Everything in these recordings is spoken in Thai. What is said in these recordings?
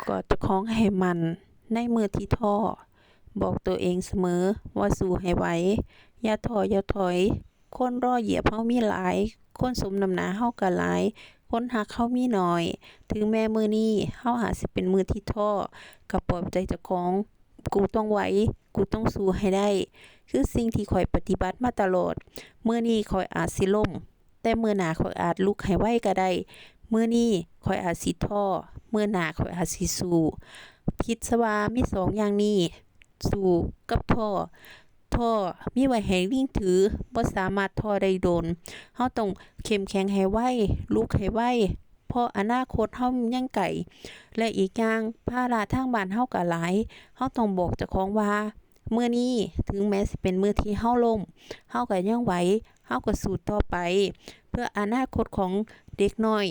กอดเจ้าของให้มั่นในมือที่ท้อบอกตัวเองเสมอว่าสู้ให้ไหวอย่าท้ออย่าถอยคนรอเหยียบเฮามีหลายคนสมน้ำหน้าเฮาก็หลายคนฮักเฮามีน้อยถึงแม้มื้อนี้เฮาอาจสิเป็นมื้อที่ท้อก็ปลอบใจเจ้าของกูต้องไหวกูต้องสู้ให้ได้คือสิ่งที่ข้อยปฏิบัติมาตลอดมื้อนี้ข้อยอาจสิล้มแต่มื้อหน้าข้อยอาจลุกให้ไวก็ได้มื้อนี้ข้อยอาจสิท้อมื้อหน้าข้อยอาจสิสู้คิดซะว่ามีสองอย่างนี้สู้กับท้อมีไว้ให้ลิงถือบ่สามารถท้อได้โดนเฮาต้องเข้มแข็งให้ไวลุกให้ไวเพราะอนาคตเฮายังไกลและอีกอย่างภาระทางบ้านเฮาก็หลายเฮาต้องบอกเจ้าของว่ามื้อนี้ถึงแม้สิเป็นมื้อที่เฮาล้มเฮาก็ยังไหวเฮาก็สู้ต่อไปเพื่ออนาคตของเด็กน้อย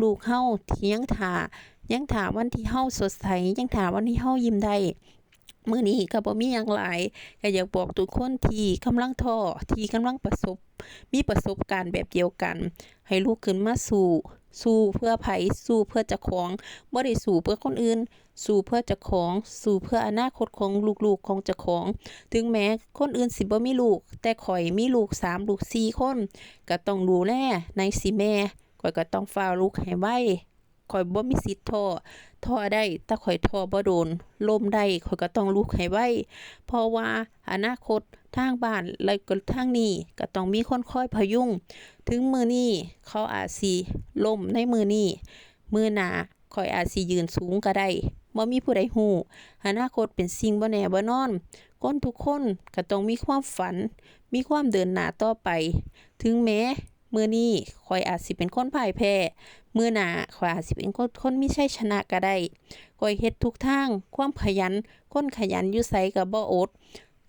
ลูกๆเฮาที่ยังท่าวันที่เฮาสดใสยังท่าวันที่เฮายิ้มได้มื้อนี้ก็บ่มีหยังหลายก็อยากบอกทุกคนที่กำลังท้อที่กำลังมีประสบการณ์แบบเดียวกันให้ลุกขึ้นมาสู้เพื่อไผสู้เพื่อเจ้าของบ่ได้สู้เพื่อคนอื่นสู้เพื่อเจ้าของสู้เพื่ออนาคตของลูกๆของเจ้าของถึงแม้คนอื่นสิบ่มีลูกแต่ข้อยมีลูก3ลูก4คนก็ต้องดูแลในสิแม่ข้อยก็ต้องฟ้าวลุกให้ไวข้อยบ่มีสิทธิ์ท้อได้แต่ข้อยท้อบ่โดนล้มได้ข้อยก็ต้องลุกให้ไวเพราะว่าอนาคตทางบ้านและก็ทางนี้ก็ต้องมีคนคอยพยุงถึงมื้อนี้เขาอาจสิล้มในมื้อนี้มื้อหน้าข้อยอาจสิยืนสูงก็ได้บ่มีผู้ใดฮู้อนาคตเป็นสิ่งบ่แน่บ่นอนคนทุกคนก็ต้องมีความฝันมีความเดินหน้าต่อไปถึงแม้มื้อนี้ข้อยอาจสิเป็นคนพ่ายแพ้มื้อหน้าข้อยอาจสิเป็นคนมีชัยชนะก็ได้ข้อยเฮ็ดทุกทางความขยันคนขยันอยู่ไสก็บ่อด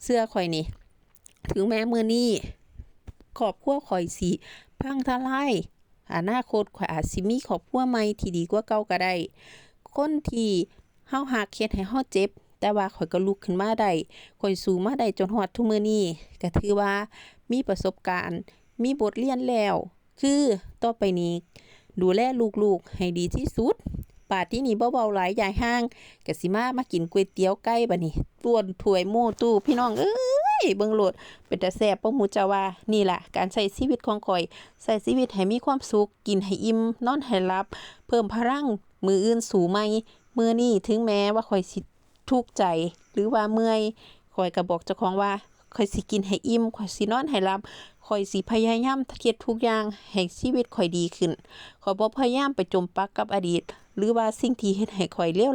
เชื่อข้อยนี่ถึงแม้มื้อนี้ครอบครัวข้อยสิพังทลายอนาคตข้อยอาจสิมีครอบครัวใหม่ที่ดีกว่าเก่าก็ได้คนที่เฮาฮักเฮ็ดให้เฮาเจ็บแต่ว่าข้อยก็ลุกขึ้นมาได้ข้อยสู้มาได้จนฮอดทุกมื้อนี้ก็ถือว่ามีประสบการณ์มีบทเรียนแล้วคือต่อไปนี้ดูแลลูกๆให้ดีที่สุดปาดที่นี่บ่เว้าหลายยายห่างก็สิมากินก๋วยเตี๋ยวไก่บัดนี้ต้วนถ้วยโม่ตู้พี่น้องเอ้ยเบิ่งโลดเป็นตาแซ่บบ่ฮู้จ้าว่านี่ล่ะการใช้ชีวิตของข้อยใช้ชีวิตให้มีความสุขกินให้อิ่มนอนให้หลับเพิ่มพลังมื้ออื่นสู้ใหม่มื้อนี้ถึงแม้ว่าข้อยสิทุกข์ใจหรือว่าเมื่อยข้อยก็บอกเจ้าของว่าข้อยสิกินให้อิ่มข้อยสินอนให้หลับข้อยสิพยายามเฮ็ดทุกอย่างให้ชีวิตข้อยดีขึ้นข้อยบ่พยายามไปจมปลักกับอดีตหรือว่าสิ่งที่เฮ็ดให้ข้อยเลว